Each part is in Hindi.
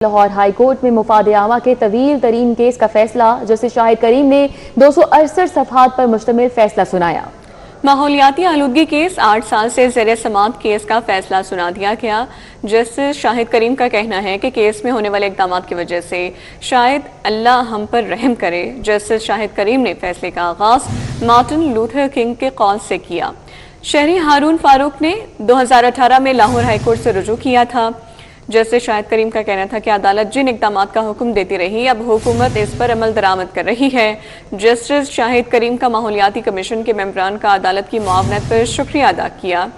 लाहौर हाई कोर्ट में मुफाद आमा के तवील तरीन केस का फैसला। जस्टिस शाहिद करीम ने 268 सफ़हात पर मुश्तमिल फैसला सुनाया। माहौलियाती आलूदगी केस 8 साल से ज़ेरे समाअत केस का फैसला सुना दिया गया। जस्टिस शाहिद करीम का कहना है कि केस में होने वाले इक़दामात की वजह से शायद अल्लाह हम पर रहम करे। जस्टिस शाहिद करीम ने फैसले का आगाज़ मार्टिन लूथर किंग के कौल से किया। शहरी हारून फारूक ने 2018 में लाहौर हाई कोर्ट से रुजू किया था। जस्टिस शाहिद करीम का कहना था कि अदालत जिन इक़दामात का हुक्म देती रही, अब हुकूमत इस पर अमल दरामद कर रही है। जस्टिस शाहिद करीम का माहौलियाती कमीशन के मेंबरान का अदालत की मुआवनत पर शुक्रिया अदा किया।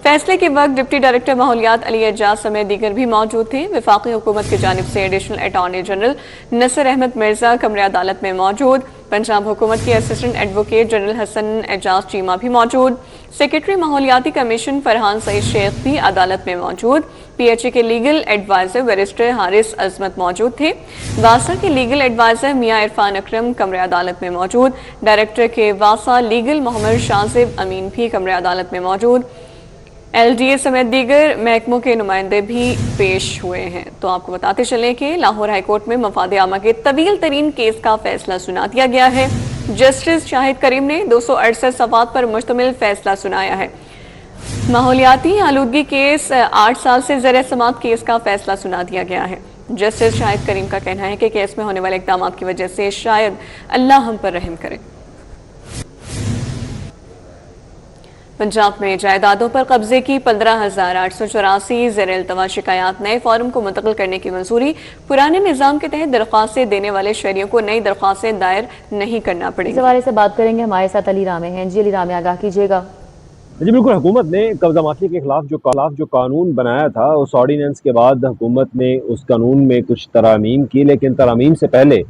फैसले के वक्त डिप्टी डायरेक्टर माहौलियात अली एजाज समेत दीगर भी मौजूद थे। वफाकी हुकूमत की जानिब से additional attorney general Nasar Ahmad Mirza कमरे अदालत में मौजूद। पंजाब हुकूमत के assistant advocate general Hasan Ejaz Cheema भी मौजूद। सेक्रेटरी माहौलियाती कमीशन फरहान सईद शेख भी अदालत में मौजूद। PHA के legal adviser barrister Haris Azmat मौजूद थे। वासा के लीगल एडवाइजर मियां इरफान अकरम कमरे अदालत में मौजूद। डायरेक्टर के वासा लीगल मोहम्मद शाजिब अमीन भी कमरे अदालत में मौजूद। LDA समेत दीगर महकमों के नुमाइंदे भी पेश हुए हैं। तो आपको बताते चलें कि लाहौर हाईकोर्ट में मफाद आमा के तवील तरीन केस का फैसला सुना दिया गया है। जस्टिस शाहिद करीम ने 268 सफ़हात पर मुश्तमिल फैसला सुनाया है। माहौलियाती आलूदगी केस 8 साल से ज़ेरे समाअत केस का फैसला सुना दिया गया है। जस्टिस शाहिद करीम का कहना है कि केस में होने वाले इक़दामात की वजह से शायद अल्लाह हम पर रहम करे। पंजाब में जायदादों पर कब्जे की 15,884 ज़ेर-ए-इल्तवा शिकायत नए फॉर्म को मुंतकिल करने की मंजूरी। पुराने निज़ाम के तहत दरख्वास्तें देने वाले शहरियों को नई दरख्वास्तें दायर नहीं करना पड़ेगी। इस हवाले से बात करेंगे, हमारे साथ अली रामे हैं। जी अली रामे, आगाह कीजिएगा। जी बिल्कुल, हुकूमत ने कब्जा माफी के खिलाफ जो कानून बनाया था, उस ऑर्डिनेंस के बाद हुकूमत ने उस कानून में कुछ तरामीम की, लेकिन तरामीम से पहले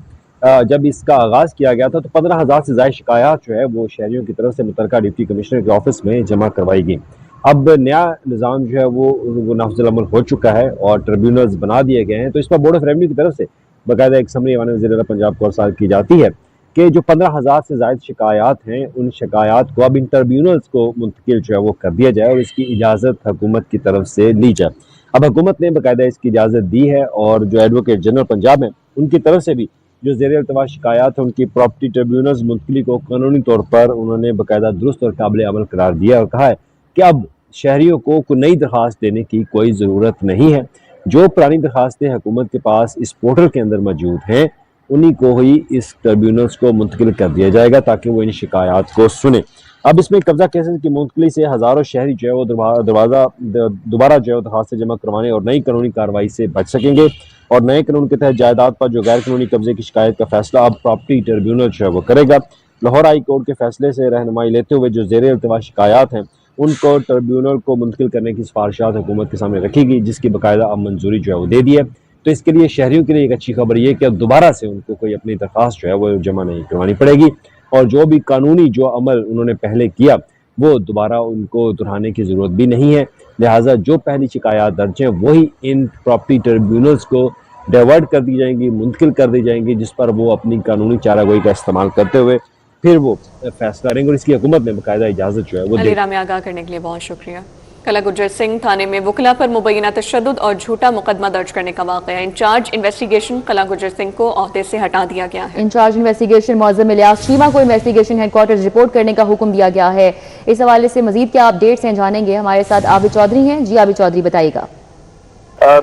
जब इसका आगाज़ किया गया था तो 15,000 से ज़ायद शिकायत जो है वो शहरियों की तरफ से मुतलका डिप्टी कमिश्नर के ऑफिस में जमा करवाई गई। अब नया निज़ाम जो है वो नाफिज़ुल अमल हो चुका है और ट्रिब्यूनल्स बना दिए गए हैं। तो इस पर बोर्ड ऑफ रेवेन्यू की तरफ से बाकायदा एक समरी वज़ीर पंजाब को अर्साल की जाती है कि जो 15,000 से ज़ायद शिकायत हैं, उन शिकायत को अब इन ट्रिब्यूनल्स को मुंतकिल जो है वो कर दिया जाए और इसकी इजाज़त हुकूमत की तरफ से ली जाए। अब हुकूमत ने बाकायदा इसकी इजाज़त दी है और जो एडवोकेट जनरल पंजाब हैं उनकी तरफ से भी जो ज़ेर-ए-इल्तवा शिकायत है उनकी प्रॉपर्टी ट्रिब्यूनल्स मुंतकिली को कानूनी तौर पर उन्होंने बाकायदा दुरुस्त और काबिल अमल करार दिया और कहा है कि अब शहरियों को कोई नई दरख्वास्त देने की कोई ज़रूरत नहीं है। जो पुरानी दरख्वास्तें हुकूमत के पास इस पोर्टल के अंदर मौजूद हैं उन्हीं को ही इस ट्रिब्यूनल्स को मुंतकिल कर दिया जाएगा ताकि वो इन शिकायत को सुने। अब इसमें कब्जा केसेस की मुंतकिली से हज़ारों शहरी जो है वो दोबारा जो है दरख्वास्तें जमा करवाने और नई कानूनी कार्रवाई से बच सकेंगे। और नए कानून के तहत जायदाद पर जो गैर कानूनी कब्जे की शिकायत का फैसला अब प्रॉपर्टी ट्रिब्यूनल जो है वो करेगा। लाहौर हाई कोर्ट के फैसले से रहनुमाई लेते हुए जो ज़ेर-ए-इल्तवा शिकायत हैं उनको ट्रिब्यूनल को मुंतकिल करने की सिफारिशात हुकूमत के सामने रखेगी, जिसकी बाकायदा अब मंजूरी जो है वो दे दी है। तो इसके लिए शहरियों के लिए एक अच्छी खबर ये कि अब दोबारा से उनको कोई अपनी दरख्वास्त जो है वो जमा नहीं करवानी पड़ेगी और जो भी कानूनी जो अमल उन्होंने पहले किया वो दोबारा उनको दोहराने की ज़रूरत भी नहीं है। लिहाजा जो पहली शिकायत दर्ज हैं वही इन प्रॉपर्टी ट्रिब्यूनल्स को डाइवर्ट कर दी जाएंगी, मुंतकिल कर दी जाएंगी, जिस पर वो अपनी कानूनी चारागोई का इस्तेमाल करते हुए फिर वो फैसला करेंगे और इसकी हुकूमत ने बाकायदा इजाज़त जो है वो अली रामे, आगाह करने के लिए बहुत शुक्रिया। कला गुजर सिंह थाने में वकला पर मुबैना तशद्दुद और झूठा मुकदमा दर्ज करने का वाक़या। इंचार्ज इन्वेस्टिगेशन कला गुजर सिंह को ओहदे से हटा दिया गया है। इंचार्ज इन्वेस्टिगेशन मौज़म इलियास चीमा को इन्वेस्टिगेशन हेडक्वार्टर्स रिपोर्ट करने का हुक्म दिया गया है। इस हवाले से मजीद क्या अपडेट्स हैं जानेंगे, हमारे साथ आबिद चौधरी हैं। जी आबिद चौधरी, बताइएगा।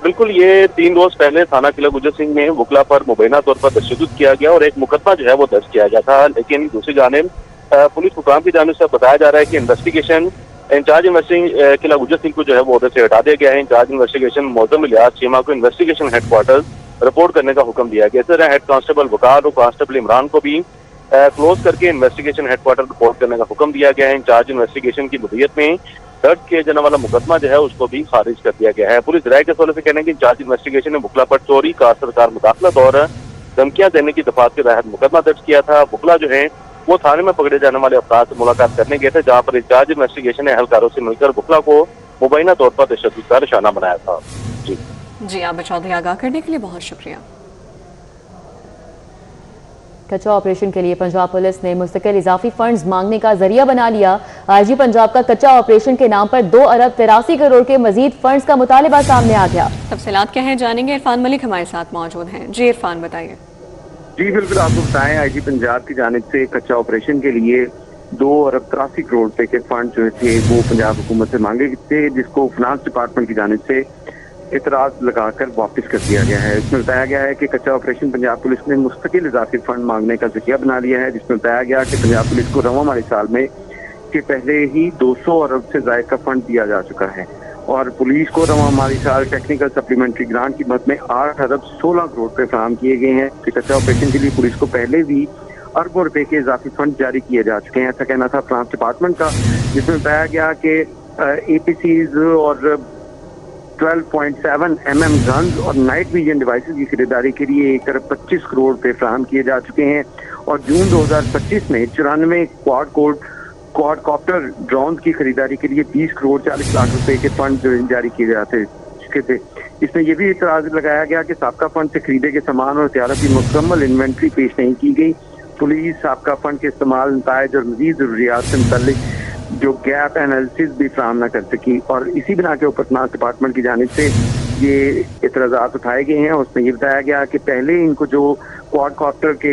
बिल्कुल, ये 3 रोज पहले थाना किला गुजर सिंह में वकला पर मुबैना तौर पर तशद्दुद किया गया और एक मुकदमा जो है वो दर्ज किया गया था। लेकिन दूसरी जानिब पुलिस हुकाम की जानिब से बताया जा रहा है कि इन्वेस्टिगेशन इंचार्ज इन्वेस्टिगेशन किला गुजर सिंह को जो है वो ओहदे से हटा दिया गया है। इंचार्ज इन्वेस्टिगेशन मौज़म इलियास चीमा को इन्वेस्टिगेशन हेडक्वार्टर्स रिपोर्ट करने का हुक्म दिया गया। इस तरह हेड कांस्टेबल वकार और कांस्टेबल इमरान को भी क्लोज करके इन्वेस्टिगेशन हेडक्वार्टर रिपोर्ट करने का हुक्म दिया गया है। इंचार्ज इन्वेस्टिगेशन की मुद्दत में दर्ज किए जाने वाला मुकदमा जो है उसको भी खारिज कर दिया गया है। पुलिस राय के हवाले से कहना है कि इंचार्ज इन्वेस्टिगेशन ने वकला पर चोरी, कारसरकार मुदाखलत और धमकियां देने की दफात के तहत मुकदमा दर्ज किया था। वकला जो है वो थाने में पकड़े जाने वाले अफराद से मुलाकात करने गए थे, जहां पर इंचार्ज इन्वेस्टिगेशन ने एहलकारों से मिलकर वकला को मुबैना तौर पर तशद्दुद का निशाना बनाया था। जी आबिद चौधरी, आगाह करने के लिए बहुत शुक्रिया। कच्चा ऑपरेशन के लिए पंजाब पुलिस ने मुस्तकिल इजाफी फंड्स मांगने का जरिया बना लिया। आईजी पंजाब का कच्चा ऑपरेशन के नाम पर 2 अरब 83 करोड़ के मजीद फंड्स का मुतालिबा सामने आ गया। तफसीलात क्या है जानेंगे, इरफान मलिक हमारे साथ मौजूद हैं। जी इरफान बताइए। जी बिल्कुल, आपको बताएं आईजी पंजाब की जानिब से कच्चा ऑपरेशन के लिए 2 अरब 83 करोड़ रुपए के फंड जो थे वो पंजाब हुकूमत से मांगे थे, जिसको फाइनेंस डिपार्टमेंट की जानिब से इतराज लगाकर वापस कर दिया गया है। इसमें बताया गया है कि कच्चा ऑपरेशन पंजाब पुलिस ने मुस्तकिल इजाफी फंड मांगने का जरिया बना लिया है, जिसमें बताया गया कि पंजाब पुलिस को रवां माली साल में के पहले ही 200 अरब से ज्यादा का फंड दिया जा चुका है और पुलिस को रवां माली साल टेक्निकल सप्लीमेंट्री ग्रांट की मद में 8 अरब 16 करोड़ रुपए फराहम किए गए हैं। कच्चा ऑपरेशन के लिए पुलिस को पहले भी अरबों रुपए के इजाफी फंड जारी किए जा चुके हैं, ऐसा कहना था फाइनेंस डिपार्टमेंट का, जिसमें बताया गया कि APCs और 12.7 mm गन्स और नाइट विजन डिवाइसेस की खरीदारी के लिए 1 अरब 25 करोड़ रुपए फराहम किए जा चुके हैं और जून 2025 में 94 क्वाडकॉप्टर ड्रोन की खरीदारी के लिए 20 करोड़ 40 लाख रुपए के फंड जारी किए जाते चुके थे। इसमें यह भी इतराज लगाया गया कि साबका फंड से खरीदे गए सामान और हथियारों की मुकम्मल इन्वेंट्री पेश नहीं की गई। पुलिस साबका फंड के इस्तेमाल, नतायज और मजीद जरूरियात से मुतालिक जो गैप एनालिसिस भी फराहम न कर सकी और इसी बिना के ऊपर फाइनेंस डिपार्टमेंट की जानिब से ये इतराज़ात उठाए गए हैं। उसमें ये बताया गया कि पहले इनको जो क्वाडकॉप्टर के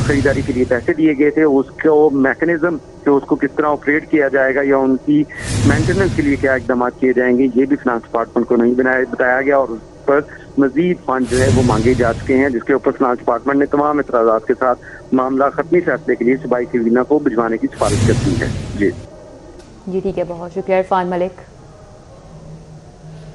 खरीदारी के लिए पैसे दिए गए थे उसको मैकेनिज्म कि उसको किस तरह ऑपरेट किया जाएगा या उनकी मेंटेनेंस के लिए क्या इकदाम किए जाएंगे, ये भी फाइनेंस डिपार्टमेंट को नहीं बताया गया और उस पर मजीद फंड जो है वो मांगे जा चुके हैं, जिसके ऊपर फाइनेंस डिपार्टमेंट ने तमाम इतराज़ात के साथ मामला खत्मी फैसले के लिए सूबाई कैबिनेट को भिजवाने की सिफारिश कर दी है। जी ठीक है, बहुत शुक्रिया इरफान मलिक।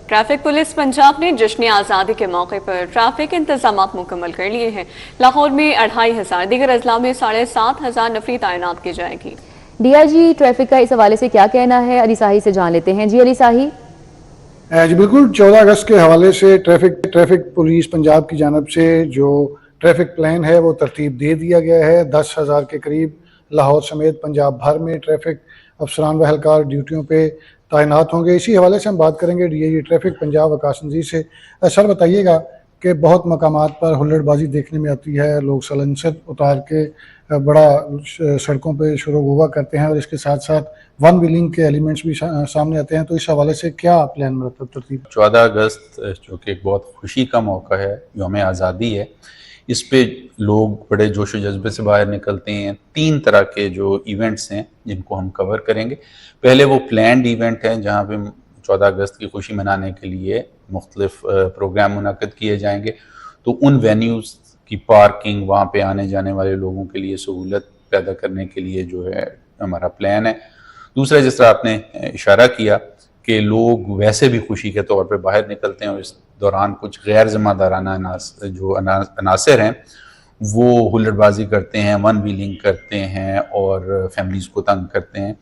ट्रैफिक पुलिस पंजाब ने जश्न आज़ादी के मौके पर ट्रैफिक इंतजाम मुकम्मल कर लिए हैं। लाहौर में 2500, दीगर अजला में 7500 नफरी तैनात की जाएगी। DIG ट्रैफिक का इस हवाले से क्या कहना है, अली साही से जान लेते हैं। जी अली साही। जी बिल्कुल, 14 अगस्त के हवाले से ट्रैफिक पुलिस पंजाब की जानब से जो ट्रैफिक प्लान है वो तरतीब दे दिया गया है। 10,000 के करीब लाहौर समेत पंजाब भर में ट्रैफिक अफसरान व एहलकार ड्यूटियों पे तैनात होंगे। इसी हवाले से हम बात करेंगे DIG ट्रैफिक पंजाब आकाश नज़ीर से। सर बताइएगा कि बहुत मकामात पर हुल्लड़बाजी देखने में आती है, लोग सलंसर उतार के बड़ा सड़कों पे शुरू हुआ करते हैं और इसके साथ साथ वन व्हीलिंग के एलिमेंट्स भी सामने आते हैं, तो इस हवाले से क्या प्लान मतलब तरतीब? 14 अगस्त जो कि एक बहुत खुशी का मौका है, यौम आज़ादी है, इस पे लोग बड़े जोश व जज्बे से बाहर निकलते हैं। 3 तरह के जो इवेंट्स हैं जिनको हम कवर करेंगे। पहले वो प्लान्ड इवेंट हैं जहाँ पे 14 अगस्त की खुशी मनाने के लिए मुख्तलिफ प्रोग्राम मुनक़द किए जाएंगे, तो उन वेन्यूज़ की पार्किंग, वहाँ पे आने जाने वाले लोगों के लिए सहूलत पैदा करने के लिए जो है हमारा प्लान है। दूसरा, जिस तरह आपने इशारा किया कि लोग वैसे भी खुशी के तौर पे बाहर निकलते हैं और इस दौरान कुछ गैर ज़िम्मेदाराना अनासर हैं वो हुल्लड़बाजी करते हैं, वन व्हीलिंग करते हैं और फैमिलीज़ को तंग करते हैं,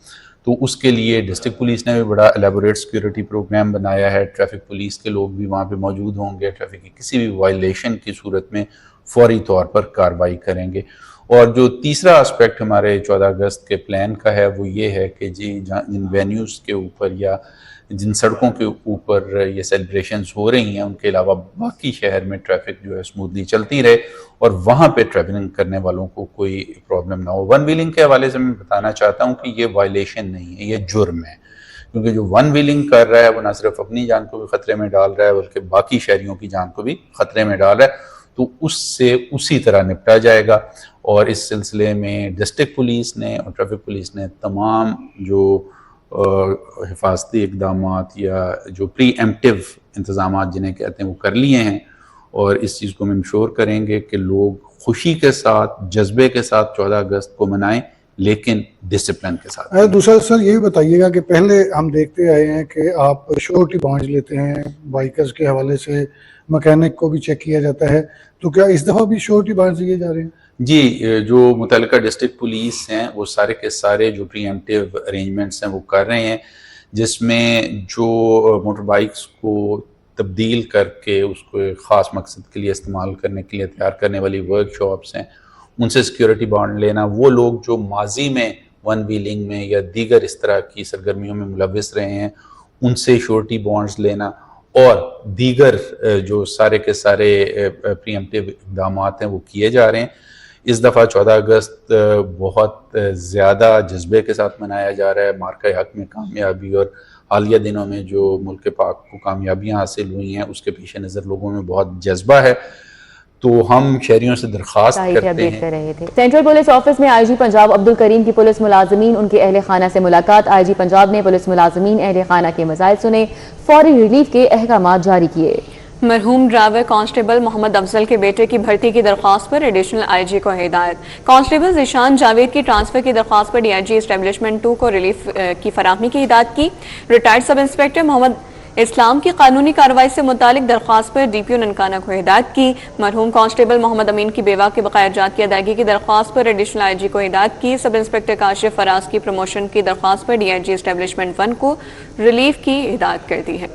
तो उसके लिए डिस्ट्रिक्ट पुलिस ने भी बड़ा एलेबोरेट सिक्योरिटी प्रोग्राम बनाया है। ट्रैफिक पुलिस के लोग भी वहाँ पे मौजूद होंगे, ट्रैफिक की किसी भी वायलेशन की सूरत में फौरी तौर पर कार्रवाई करेंगे। और जो तीसरा एस्पेक्ट हमारे 14 अगस्त के प्लान का है वो ये है कि जिन वेन्यूज़ के ऊपर या जिन सड़कों के ऊपर ये सेलिब्रेशंस हो रही हैं उनके अलावा बाकी शहर में ट्रैफिक जो है स्मूथली चलती रहे और वहाँ पे ट्रैवलिंग करने वालों को कोई प्रॉब्लम ना हो। वन व्हीलिंग के हवाले से मैं बताना चाहता हूँ कि ये वायलेशन नहीं है, ये जुर्म है, क्योंकि जो वन व्हीलिंग कर रहा है वो ना सिर्फ अपनी जान को भी ख़तरे में डाल रहा है बल्कि बाकी शहरियों की जान को भी ख़तरे में डाल रहा है, तो उससे उसी तरह निपटा जाएगा। और इस सिलसिले में डिस्ट्रिक्ट पुलिस ने और ट्रैफिक पुलिस ने तमाम जो हिफाजती इकदामात या जो प्री एम्प्टिव इंतज़ाम जिन्हें कहते हैं वो कर लिए हैं और इस चीज़ को हम इंश्योर करेंगे कि लोग खुशी के साथ, जज्बे के साथ 14 अगस्त को मनाएं, लेकिन डिसिप्लिन के साथ। दूसरा सर ये भी बताइएगा कि पहले हम देखते आए हैं कि आप श्योरिटी बॉन्ड लेते हैं, बाइकर्स के हवाले से मैकेनिक को भी चेक किया जाता है, तो क्या इस दफ़ा भी श्योरिटी बॉन्ड दिए जा रहे हैं? जी, जो मुतल्लिका डिस्ट्रिक्ट पुलिस हैं वो सारे के सारे जो प्रीएम्प्टिव अरेंजमेंट्स हैं वो कर रहे हैं, जिसमें जो मोटर बाइक्स को तब्दील करके उसको एक ख़ास मकसद के लिए इस्तेमाल करने के लिए तैयार करने वाली वर्कशॉप्स हैं उनसे सिक्योरिटी बॉन्ड लेना, वो लोग जो माजी में वन व्हीलिंग में या दीगर इस तरह की सरगर्मियों में मुलविस रहे हैं उनसे श्योरिटी बॉन्ड्स लेना और दीगर जो सारे के सारे प्रीएम्प्टिव इक़दाम हैं वो किए जा रहे हैं। इस दफ़ा 14 अगस्त बहुत ज़्यादा जज्बे के साथ मनाया जा रहा है। मार्का हक में कामयाबी और हालिया दिनों में जो मुल्क पाक को कामयाबियाँ हासिल हुई हैं उसके पीछे नज़र लोगों में बहुत जज्बा है। तो हम शहरियों से दरख्वास्त करते अपडेट हैं। कर रहे थे। सेंट्रल पुलिस ऑफिस में आईजी पंजाब अब्दुल करीम की पुलिस मुलाजमीन उनके अहल खाना से मुलाकात। आईजी पंजाब ने पुलिस मुलाजमीन अहल खाना के मसाइल सुने, फौरी रिलीफ के अहकाम जारी किए। मरहूम ड्राइवर कांस्टेबल मोहम्मद अफजल के बेटे की भर्ती की दरख्वास्त पर एडिशनल आईजी को हिदायत। कांस्टेबल जिशान जावेद की ट्रांसफर की दरख्वास्त पर डीआईजी एस्टेब्लिशमेंट 2 को रिलीफ की फराहमी की हिदायत की। रिटायर्ड सब इंस्पेक्टर मोहम्मद इस्लाम की कानूनी कार्रवाई से मुतालिक दरख्वास्त पर डीपीओ ननकाना को हिदायत की। मरहूम कांस्टेबल मोहम्मद अमीन की बेवा के बकाया जात की अदायगी की दरख्वास्त पर एडिशनल आईजी को हिदायत की। सब इंस्पेक्टर काशिफ फराज की प्रमोशन की दरख्वास्त पर डीआईजी एस्टेब्लिशमेंट 1 को रिलीफ की हिदायत कर दी है।